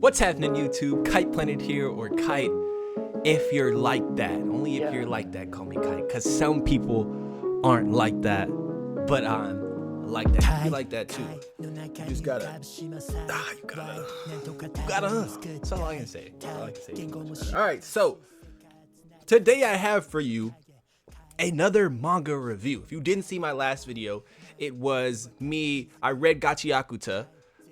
What's happening, YouTube? KitePlanet here, or Kite, if you're like that. Only if you're like that, call me Kite, because some people aren't like that, but I'm like that. If you like that too, you just gotta, that's all I can say. All right, so today I have for you another manga review. If you didn't see my last video, it was me. I read Gachiakuta,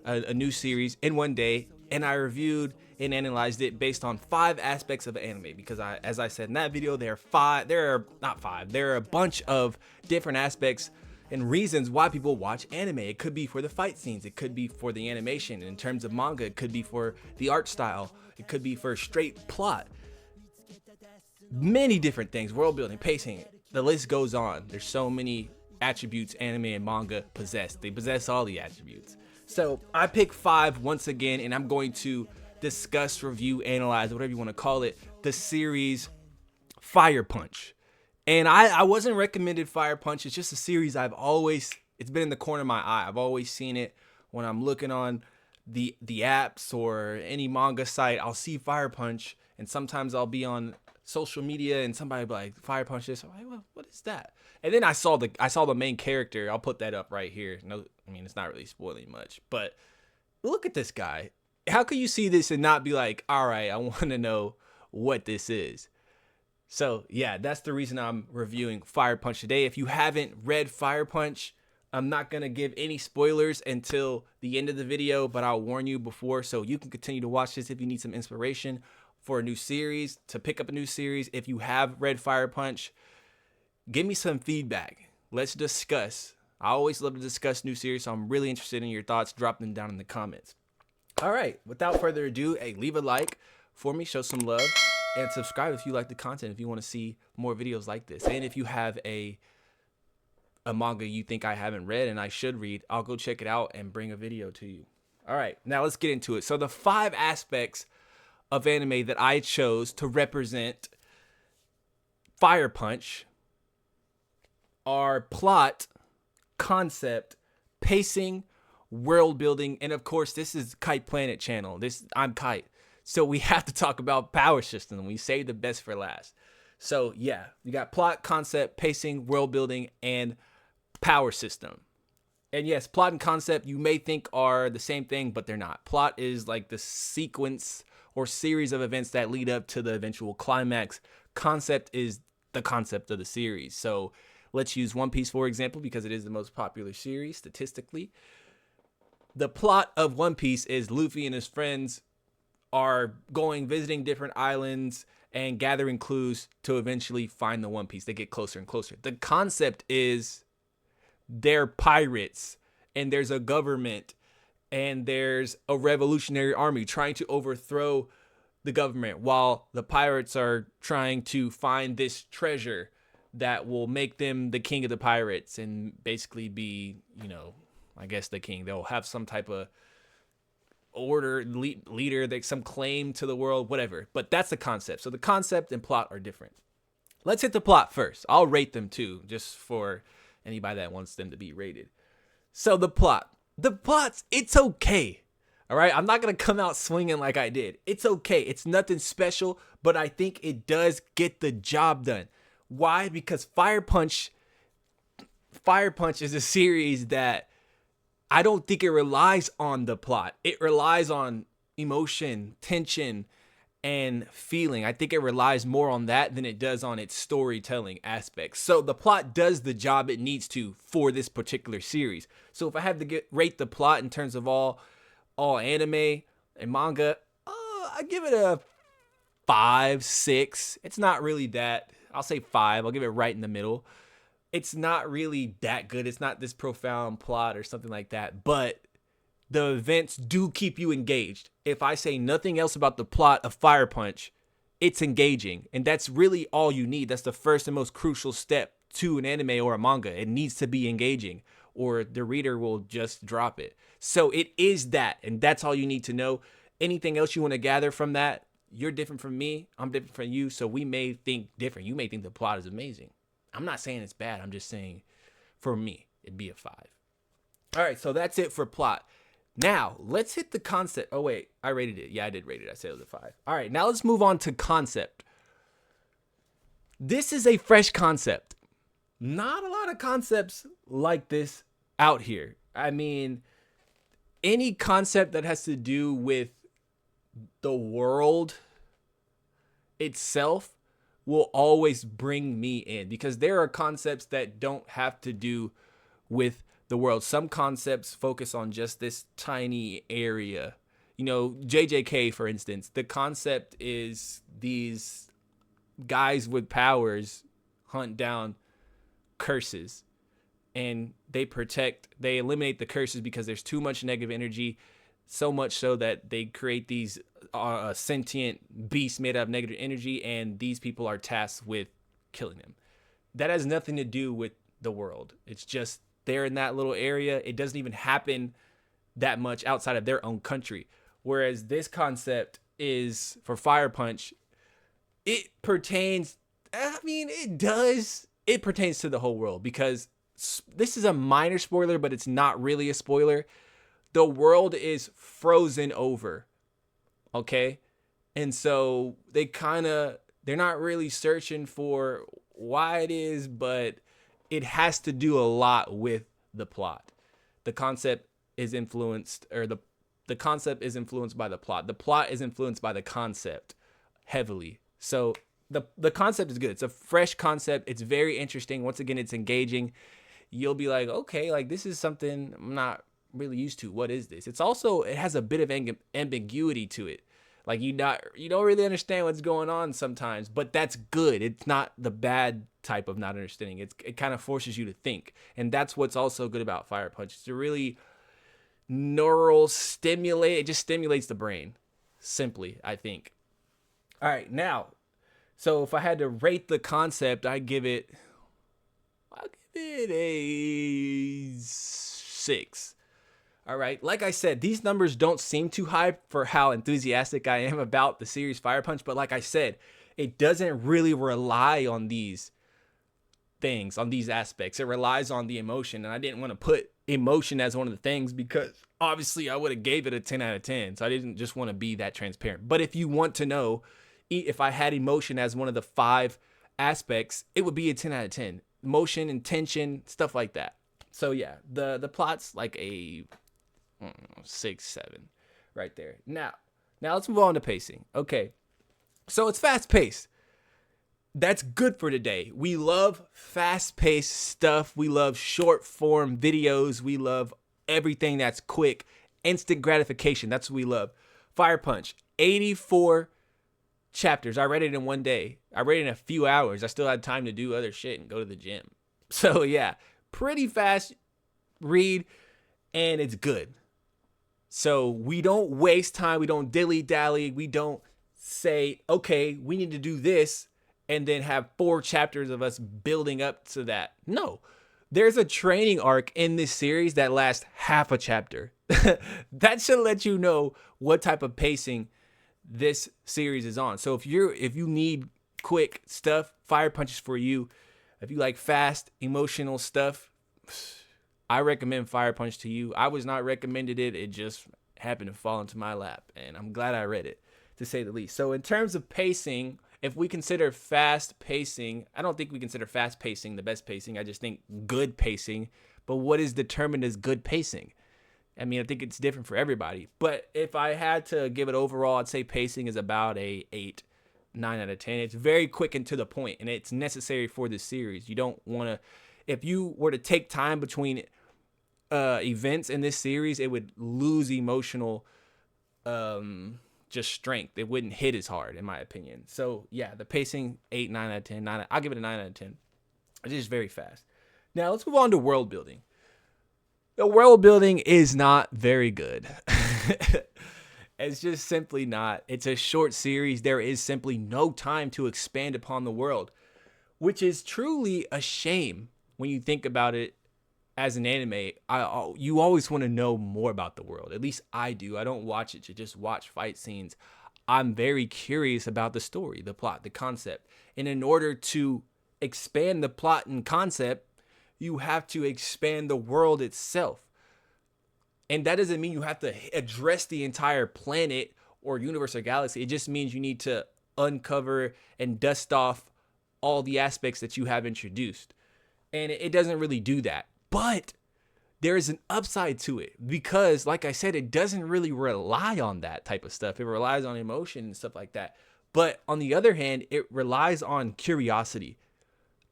a new series, in one day, and I reviewed and analyzed it based on 5 aspects of anime, because as I said in that video, there are a bunch of different aspects and reasons why people watch anime. It could be for the fight scenes, it could be for the animation. In terms of manga, it could be for the art style, it could be for straight plot. Many different things, world building, pacing, the list goes on. There's so many attributes anime and manga possess. They possess all the attributes. So I picked 5 once again, and I'm going to discuss, review, analyze, whatever you want to call it, the series Fire Punch. And I wasn't recommended Fire Punch. It's just a series it's been in the corner of my eye. I've always seen it when I'm looking on the apps or any manga site. I'll see Fire Punch, and sometimes I'll be on social media and somebody be like, Fire Punch this. I'm like, well, what is that? And then I saw the main character. I'll put that up right here. No, I mean, it's not really spoiling much, but look at this guy. How can you see this and not be like, all right, I want to know what this is? So yeah, that's the reason I'm reviewing Fire Punch today. If you haven't read Fire Punch, I'm not going to give any spoilers until the end of the video, but I'll warn you before, so you can continue to watch this if you need some inspiration for a new series, to pick up a new series. If you have read Fire Punch, give me some feedback. Let's discuss. I always love to discuss new series, so I'm really interested in your thoughts. Drop them down in the comments. All right, without further ado, hey, leave a like for me, show some love, and subscribe if you like the content, if you want to see more videos like this. And if you have a manga you think I haven't read and I should read, I'll go check it out and bring a video to you. All right, now let's get into it. So the 5 aspects of anime that I chose to represent Fire Punch are plot, concept, pacing, world building, and of course, this is KitePlanet channel. I'm Kite, so we have to talk about power system. We save the best for last. So yeah, you got plot, concept, pacing, world building, and power system. And yes, plot and concept you may think are the same thing, but they're not. Plot is like the sequence or series of events that lead up to the eventual climax. Concept is the concept of the series. So let's use One Piece, for example, because it is the most popular series statistically. The plot of One Piece is Luffy and his friends are visiting different islands and gathering clues to eventually find the One Piece. They get closer and closer. The concept is they're pirates, and there's a government, and there's a revolutionary army trying to overthrow the government, while the pirates are trying to find this treasure that will make them the king of the pirates and basically be, I guess the king. They'll have some type of order, leader, some claim to the world, whatever. But that's the concept. So the concept and plot are different. Let's hit the plot first. I'll rate them too, just for anybody that wants them to be rated. So the plot's, it's okay. All right, I'm not going to come out swinging like I did. It's okay. It's nothing special, but I think it does get the job done. Why? Because Fire Punch is a series that I don't think it relies on the plot. It relies on emotion, tension, and feeling. I think it relies more on that than it does on its storytelling aspects. So the plot does the job it needs to for this particular series. So if I have to rate the plot in terms of all anime and manga, I give it a 5, 6. It's not really that. I'll say 5. I'll give it right in the middle. It's not really that good. It's not this profound plot or something like that, but the events do keep you engaged. If I say nothing else about the plot of Fire Punch, it's engaging, and that's really all you need. That's the first and most crucial step to an anime or a manga. It needs to be engaging, or the reader will just drop it. So it is that, and that's all you need to know. Anything else you want to gather from that, you're different from me, I'm different from you, so we may think different. You may think the plot is amazing. I'm not saying it's bad. I'm just saying, for me, it'd be a 5. All right, so that's it for plot. Now, let's hit the concept. Oh, wait, I rated it. Yeah, I did rate it. I said it was a 5. All right, now let's move on to concept. This is a fresh concept. Not a lot of concepts like this out here. I mean, any concept that has to do with the world itself will always bring me in, because there are concepts that don't have to do with the world. Some concepts focus on just this tiny area. You know, JJK, for instance, the concept is these guys with powers hunt down curses, and they eliminate the curses because there's too much negative energy, so much so that they create these sentient beasts made out of negative energy, and these people are tasked with killing them. That has nothing to do with the world. It's just they're in that little area. It doesn't even happen that much outside of their own country. Whereas this concept is for Fire Punch, it pertains to the whole world, because this is a minor spoiler, but it's not really a spoiler. The world is frozen over. Okay? And so they're not really searching for why it is, but it has to do a lot with the plot. The concept is influenced, or the concept is influenced by the plot. The plot is influenced by the concept heavily. So the concept is good. It's a fresh concept. It's very interesting. Once again, it's engaging. You'll be like, okay, like this is something I'm not really used to. What is this? It has a bit of ambiguity to it. Like you don't really understand what's going on sometimes, but that's good. It's not the bad type of not understanding. It kind of forces you to think. And that's what's also good about Fire Punch. It's a really neural stimulate. It just stimulates the brain, simply, I think. All right, now, so if I had to rate the concept, I'll give it a 6. All right. Like I said, these numbers don't seem too high for how enthusiastic I am about the series Fire Punch. But like I said, it doesn't really rely on these things, on these aspects. It relies on the emotion. And I didn't want to put emotion as one of the things, because obviously I would have gave it a 10 out of 10. So I didn't just want to be that transparent. But if you want to know if I had emotion as one of the 5 aspects, it would be a 10 out of 10. Emotion, intention, stuff like that. So yeah, the plot's like a 6, 7 right there. Now let's move on to pacing. Okay, so it's fast paced. That's good for today. We love fast paced stuff. We love short form videos. We love everything that's quick, instant gratification. That's what we love. Fire Punch, 84 chapters. I read it in one day. I read it in a few hours. I still had time to do other shit and go to the gym. So yeah, pretty fast read, and it's good. So we don't waste time. We don't dilly-dally. We don't say, okay, we need to do this, and then have 4 chapters of us building up to that. No. There's a training arc in this series that lasts half a chapter. That should let you know what type of pacing this series is on. So if you need quick stuff, Fire Punch is for you. If you like fast, emotional stuff, I recommend Fire Punch to you. I was not recommended it. It just happened to fall into my lap, and I'm glad I read it, to say the least. So in terms of pacing, if we consider fast pacing, I don't think we consider fast pacing the best pacing. I just think good pacing. But what is determined as good pacing? I mean, I think it's different for everybody. But if I had to give it overall, I'd say pacing is about a 8, 9 out of 10. It's very quick and to the point, and it's necessary for this series. You don't want to, if you were to take time between events in this series, it would lose emotional just strength. It wouldn't hit as hard, in my opinion. So yeah, the pacing, 8, 9 out of 10. I'll give it a 9 out of 10. It's just very fast. Now let's move on to world building. The world building is not very good. It's just simply not. It's a short series. There is simply no time to expand upon the world, which is truly a shame when you think about it. As an anime, you always want to know more about the world. At least I do. I don't watch it to just watch fight scenes. I'm very curious about the story, the plot, the concept. And in order to expand the plot and concept, you have to expand the world itself. And that doesn't mean you have to address the entire planet or universe or galaxy. It just means you need to uncover and dust off all the aspects that you have introduced. And it doesn't really do that. But there is an upside to it because, like I said, it doesn't really rely on that type of stuff. It relies on emotion and stuff like that. But on the other hand, it relies on curiosity,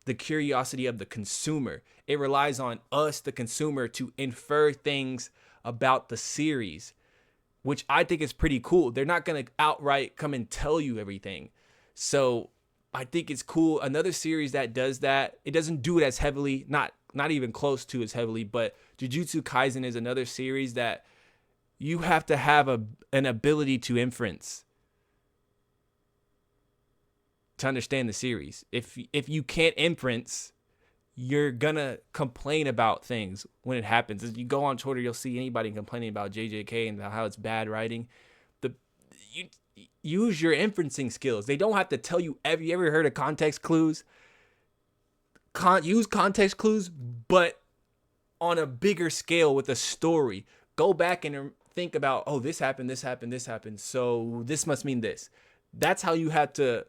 the curiosity of the consumer. It relies on us, the consumer, to infer things about the series, which I think is pretty cool. They're not going to outright come and tell you everything. So I think it's cool. Another series that does that, it doesn't do it as heavily, not even close to as heavily, but Jujutsu Kaisen is another series that you have to have an ability to inference to understand the series. If you can't inference, you're gonna complain about things when it happens. As you go on Twitter, you'll see anybody complaining about JJK and how it's bad writing. You use your inferencing skills. They don't have to tell you. Have you ever heard of context clues? Use context clues, but on a bigger scale with a story. Go back and think about, oh, this happened, so this must mean this. That's how you have to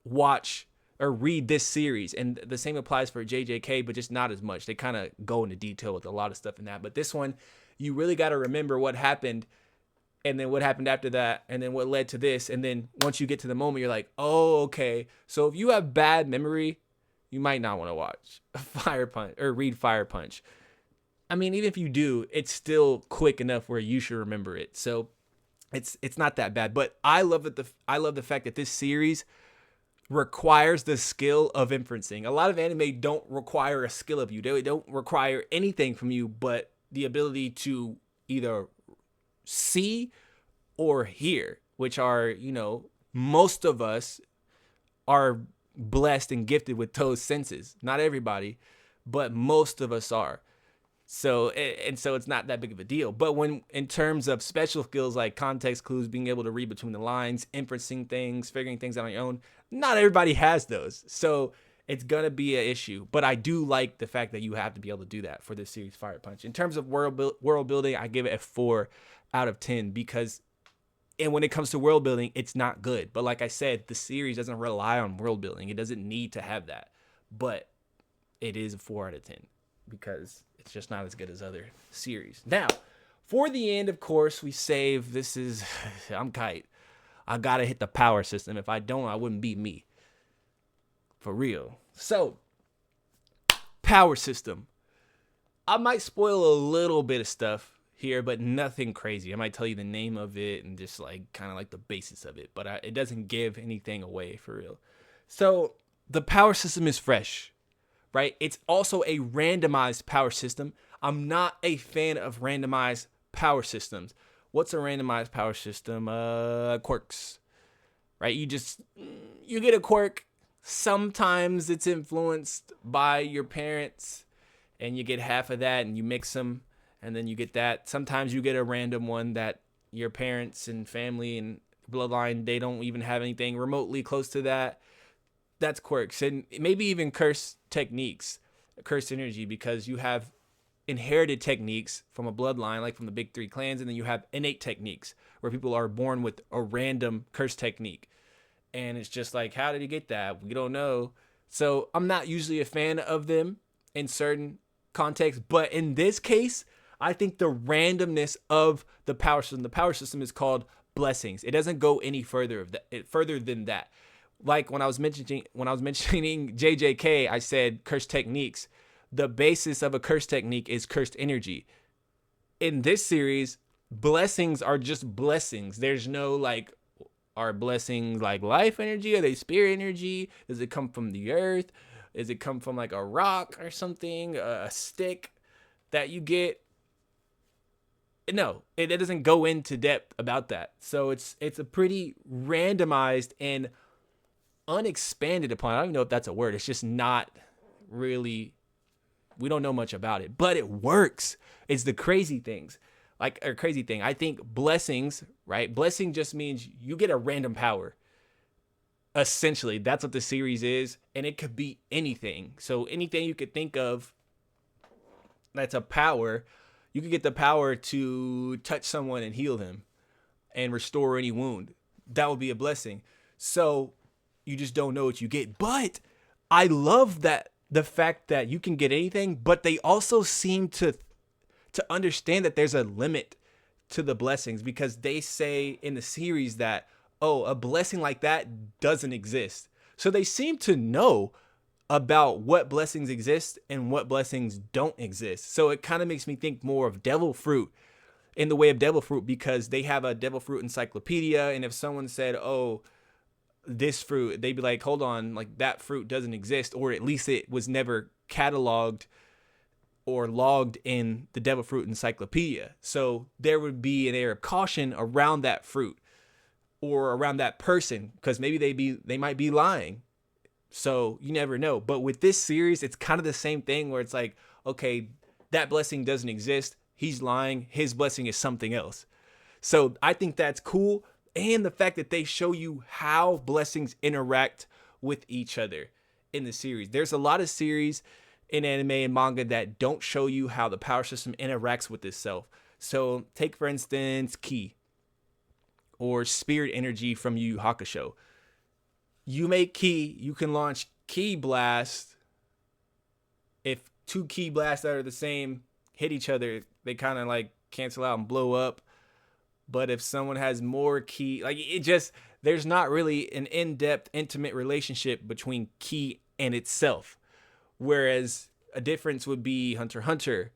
watch or read this series. And the same applies for JJK, but just not as much. They kind of go into detail with a lot of stuff in that. But this one, you really got to remember what happened, and then what happened after that, and then what led to this. And then once you get to the moment, you're like, oh, okay. So if you have bad memory, you might not want to watch Fire Punch or read Fire Punch. I mean, even if you do, it's still quick enough where you should remember it. So it's not that bad. But I love the fact that this series requires the skill of inferencing. A lot of anime don't require a skill of you. They don't require anything from you but the ability to either see or hear, which are, most of us are blessed and gifted with those senses. Not everybody, but most of us are. So it's not that big of a deal. But when in terms of special skills like context clues, being able to read between the lines, inferencing things, figuring things out on your own, not everybody has those. So it's going to be an issue. But I do like the fact that you have to be able to do that for this series, Fire Punch. In terms of world building, I give it a 4 out of 10 because, and when it comes to world building, it's not good. But like I said, the series doesn't rely on world building. It doesn't need to have that. But it is a 4 out of 10 because it's just not as good as other series. Now, for the end, of course, we save. I'm Kite. I gotta hit the power system. If I don't, I wouldn't be me. For real. So, power system. I might spoil a little bit of stuff here, but nothing crazy. I might tell you the name of it and just kind of the basis of it, but it doesn't give anything away for real. So, the power system is fresh. Right? It's also a randomized power system. I'm not a fan of randomized power systems. What's a randomized power system? Quirks. Right? You get a quirk. Sometimes it's influenced by your parents and you get half of that and you mix them and then you get that. Sometimes you get a random one that your parents and family and bloodline, they don't even have anything remotely close to that. That's quirks, and maybe even cursed techniques, cursed energy, because you have inherited techniques from a bloodline, like from the big 3 clans, and then you have innate techniques where people are born with a random cursed technique. And it's just how did he get that? We don't know. So I'm not usually a fan of them in certain contexts, but in this case, I think the randomness of the power system is called blessings. It doesn't go any further than that. Like when I was mentioning JJK, I said cursed techniques. The basis of a cursed technique is cursed energy. In this series, blessings are just blessings. There's no are blessings life energy? Are they spirit energy? Does it come from the earth? Does it come from a rock or something? A stick that you get? No, it doesn't go into depth about that. So it's a pretty randomized and unexpanded upon. I don't even know if that's a word. It's just not really, we don't know much about it, but it works. It's the crazy things, crazy thing. I think blessings, right? Blessing just means you get a random power. Essentially, that's what the series is, and it could be anything. So anything you could think of that's a power, You could get the power to touch someone and heal them and restore any wound. That would be a blessing. So you just don't know what you get. But I love that the fact that you can get anything, but they also seem to understand that there's a limit to the blessings, because they say in the series that, oh, a blessing like that doesn't exist. So they seem to know about what blessings exist and what blessings don't exist. So it kind of makes me think more of devil fruit, in the way of devil fruit, because they have a devil fruit encyclopedia. And if someone said, oh, this fruit, they'd be like, hold on, like that fruit doesn't exist, or at least it was never cataloged or logged in the devil fruit encyclopedia. So there would be an air of caution around that fruit or around that person, because maybe they might be lying. So you never know. But with this series, it's kind of the same thing, where it's like, okay, that blessing doesn't exist. He's lying. His blessing is something else. So I think that's cool. And the fact that they show you how blessings interact with each other in the series. There's a lot of series in anime and manga that don't show you how the power system interacts with itself. So take, for instance, Ki, or spirit energy from Yu Yu Hakusho. You make Ki, you can launch Ki Blast. If two Ki blasts that are the same hit each other, they kind of like cancel out and blow up. But if someone has more Ki, like it just, there's not really an in-depth, intimate relationship between Ki and itself. Whereas a difference would be Hunter x Hunter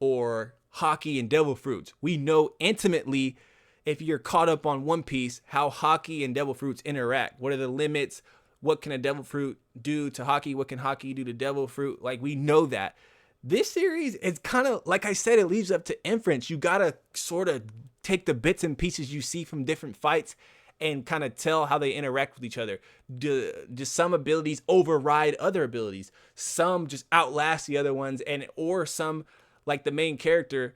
or Hockey and Devil Fruits. We know intimately, if you're caught up on One Piece, how Hockey and Devil Fruits interact. What are the limits? What can a Devil Fruit do to Hockey? What can Hockey do to Devil Fruit? Like, we know that. This series, it's kind of, like I said, it leaves up to inference. You got to sort of take the bits and pieces you see from different fights and kind of tell how they interact with each other. Do some abilities override other abilities? Some just outlast the other ones, or some, like the main character,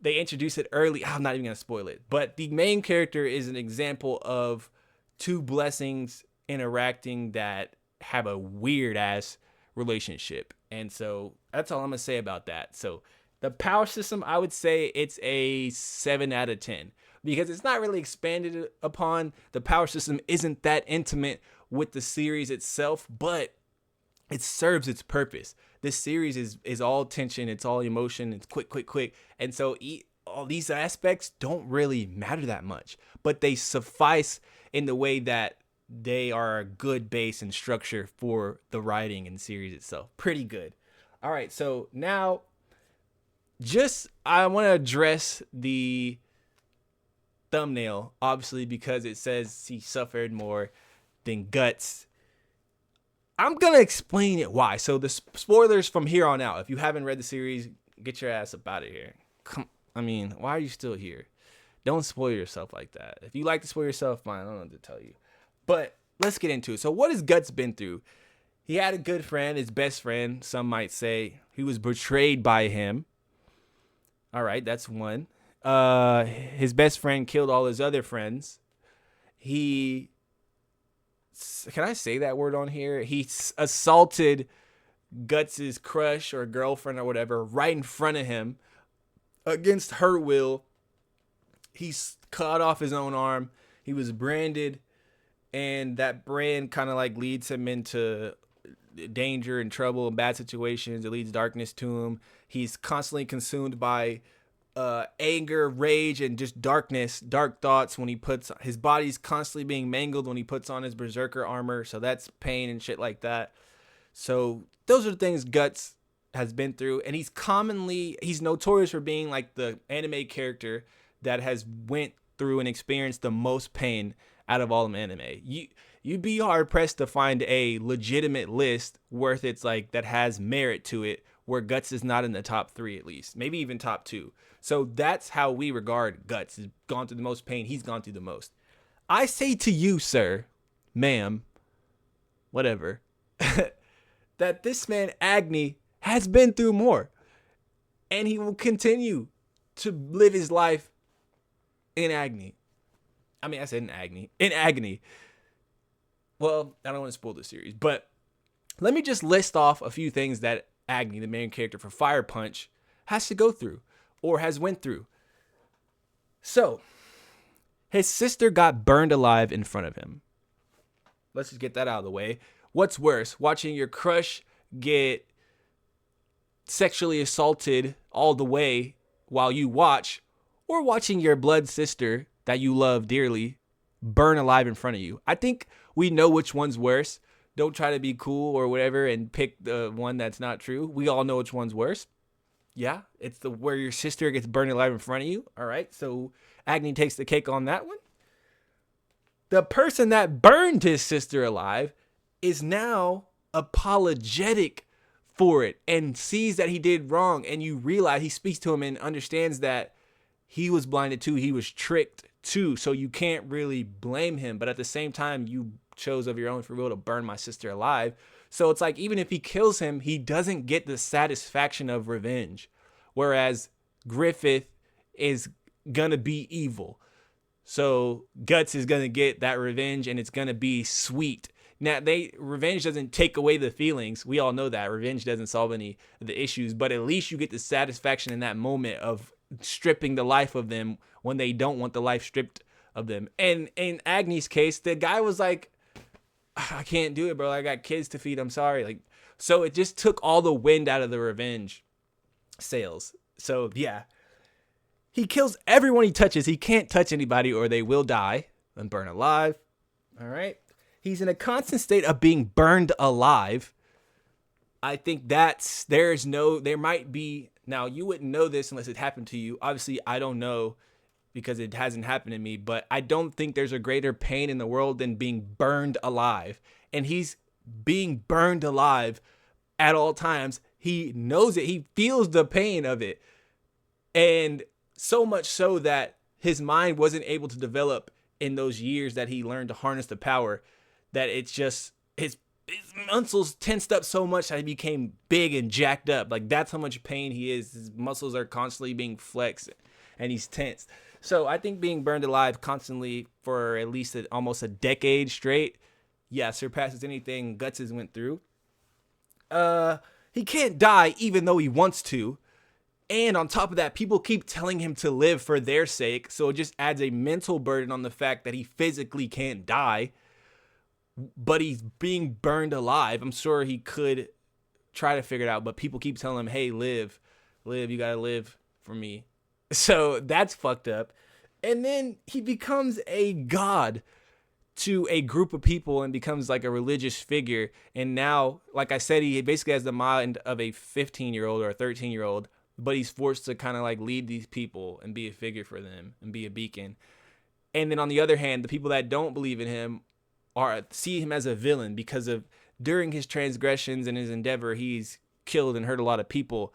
they introduce it early. I'm not even going to spoil it. But the main character is an example of two blessings interacting that have a weird ass relationship. And so that's all I'm going to say about that. So the power system, I would say it's a 7 out of 10. Because it's not really expanded upon. The power system isn't that intimate with the series itself, but it serves its purpose. This series is all tension, it's all emotion, it's quick. And so all these aspects don't really matter that much, but they suffice in the way that they are a good base and structure for the writing and series itself. Pretty good. All right, so now I want to address the thumbnail, obviously, because it says he suffered more than Guts. I'm gonna explain it why. So the spoilers from here on out. If you haven't read the series, get your ass up out of here. Why are you still here? Don't spoil yourself like that. If you like to spoil yourself, fine. I don't know what to tell you. But let's get into it. So what has Guts been through? He had a good friend, his best friend, some might say. He was betrayed by him. All right, that's one. His best friend killed all his other friends. Can I say that word on here? He assaulted Guts' crush or girlfriend or whatever right in front of him against her will. He's cut off his own arm. He was branded, and that brand kind of like leads him into danger and trouble and bad situations. It leads darkness to him. He's constantly consumed by anger, rage, and just dark thoughts when he puts his body's constantly being mangled when he puts on his berserker armor. So that's pain and shit like that. So those are the things Guts has been through, and he's notorious for being like the anime character that has went through and experienced the most pain out of all of anime. You'd be hard pressed to find a legitimate list worth it's like that has merit to it where Guts is not in the top 3 at least, maybe even top 2. So that's how we regard Guts. He's gone through the most pain. He's gone through the most. I say to you, sir, ma'am, whatever, that this man Agni has been through more, and he will continue to live his life in agony. I said in agony. Well, I don't want to spoil the series, but let me just list off a few things that Agni, the main character for Fire Punch, has to go through. or has went through. So, his sister got burned alive in front of him. Let's just get that out of the way. What's worse, watching your crush get sexually assaulted all the way while you watch, or watching your blood sister that you love dearly burn alive in front of you? I think we know which one's worse. Don't try to be cool or whatever and pick the one that's not true. We all know which one's worse. Yeah, it's the where your sister gets burned alive in front of you. All right, so Agni takes the cake on that one. The person that burned his sister alive is now apologetic for it and sees that he did wrong. And you realize, he speaks to him and understands that he was blinded too. He was tricked too. So you can't really blame him. But at the same time, you chose of your own free will to burn my sister alive. So it's like, even if he kills him, he doesn't get the satisfaction of revenge. Whereas Griffith is going to be evil. So Guts is going to get that revenge, and it's going to be sweet. Now, revenge doesn't take away the feelings. We all know that. Revenge doesn't solve any of the issues, but at least you get the satisfaction in that moment of stripping the life of them when they don't want the life stripped of them. And in Agni's case, the guy was like, I can't do it, bro. I got kids to feed. I'm sorry. Like, so it just took all the wind out of the revenge sails. So yeah, he kills everyone he touches. He can't touch anybody or they will die and burn alive. All right. He's in a constant state of being burned alive. I think there might be, now you wouldn't know this unless it happened to you. Obviously, I don't know because it hasn't happened to me, but I don't think there's a greater pain in the world than being burned alive. And he's being burned alive at all times. He knows it. He feels the pain of it. And so much so that his mind wasn't able to develop in those years that he learned to harness the power, that it's just his muscles tensed up so much that he became big and jacked up. Like, that's how much pain he is. His muscles are constantly being flexed and he's tense. So I think being burned alive constantly for at least almost a decade straight, yeah, surpasses anything Guts has went through. He can't die even though he wants to. And on top of that, people keep telling him to live for their sake. So it just adds a mental burden on the fact that he physically can't die. But he's being burned alive. I'm sure he could try to figure it out, but people keep telling him, hey, live, you gotta live for me. So that's fucked up. And then he becomes a god to a group of people and becomes like a religious figure. And now, like I said, he basically has the mind of a 15-year-old or a 13-year-old, but he's forced to kind of like lead these people and be a figure for them and be a beacon. And then on the other hand, the people that don't believe in him see him as a villain because of during his transgressions and his endeavor, he's killed and hurt a lot of people,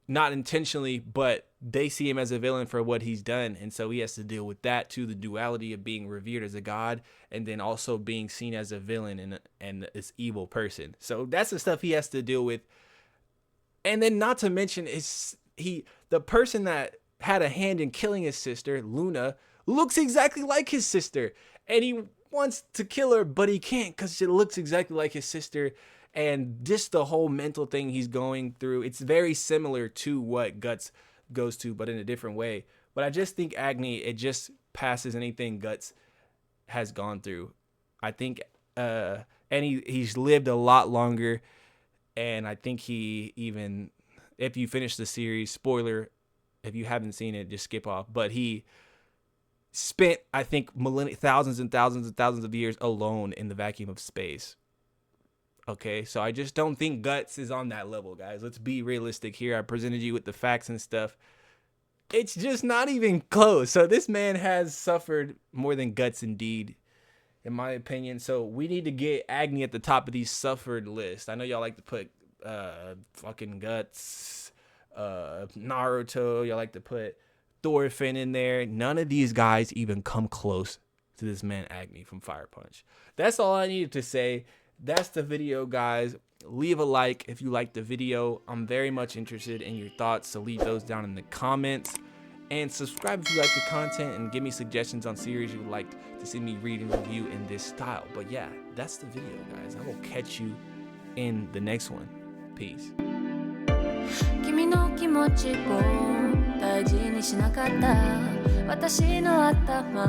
not intentionally, but they see him as a villain for what he's done. And so he has to deal with that too, the duality of being revered as a god and then also being seen as a villain and this evil person. So that's the stuff he has to deal with. And then not to mention the person that had a hand in killing his sister, Luna, looks exactly like his sister. And he wants to kill her, but he can't because she looks exactly like his sister. And just the whole mental thing he's going through, it's very similar to what Guts goes to, but in a different way. But I just think Agni, it just passes anything Guts has gone through. I think, and he's lived a lot longer. And I think he even, if you finish the series, spoiler, if you haven't seen it, just skip off. But he spent, I think, thousands and thousands and thousands of years alone in the vacuum of space. Okay, so I just don't think Guts is on that level, guys. Let's be realistic here. I presented you with the facts and stuff. It's just not even close. So this man has suffered more than Guts indeed, in my opinion. So we need to get Agni at the top of these suffered lists. I know y'all like to put fucking Guts, Naruto. Y'all like to put Thorfinn in there. None of these guys even come close to this man Agni from Fire Punch. That's all I needed to say. That's the video, guys. Leave a like if you liked the video. I'm very much interested in your thoughts, so leave those down in the comments. And subscribe if you like the content and give me suggestions on series you would like to see me read and review in this style. But yeah, that's the video, guys. I will catch you in the next one. Peace. 大事にしなかった私の頭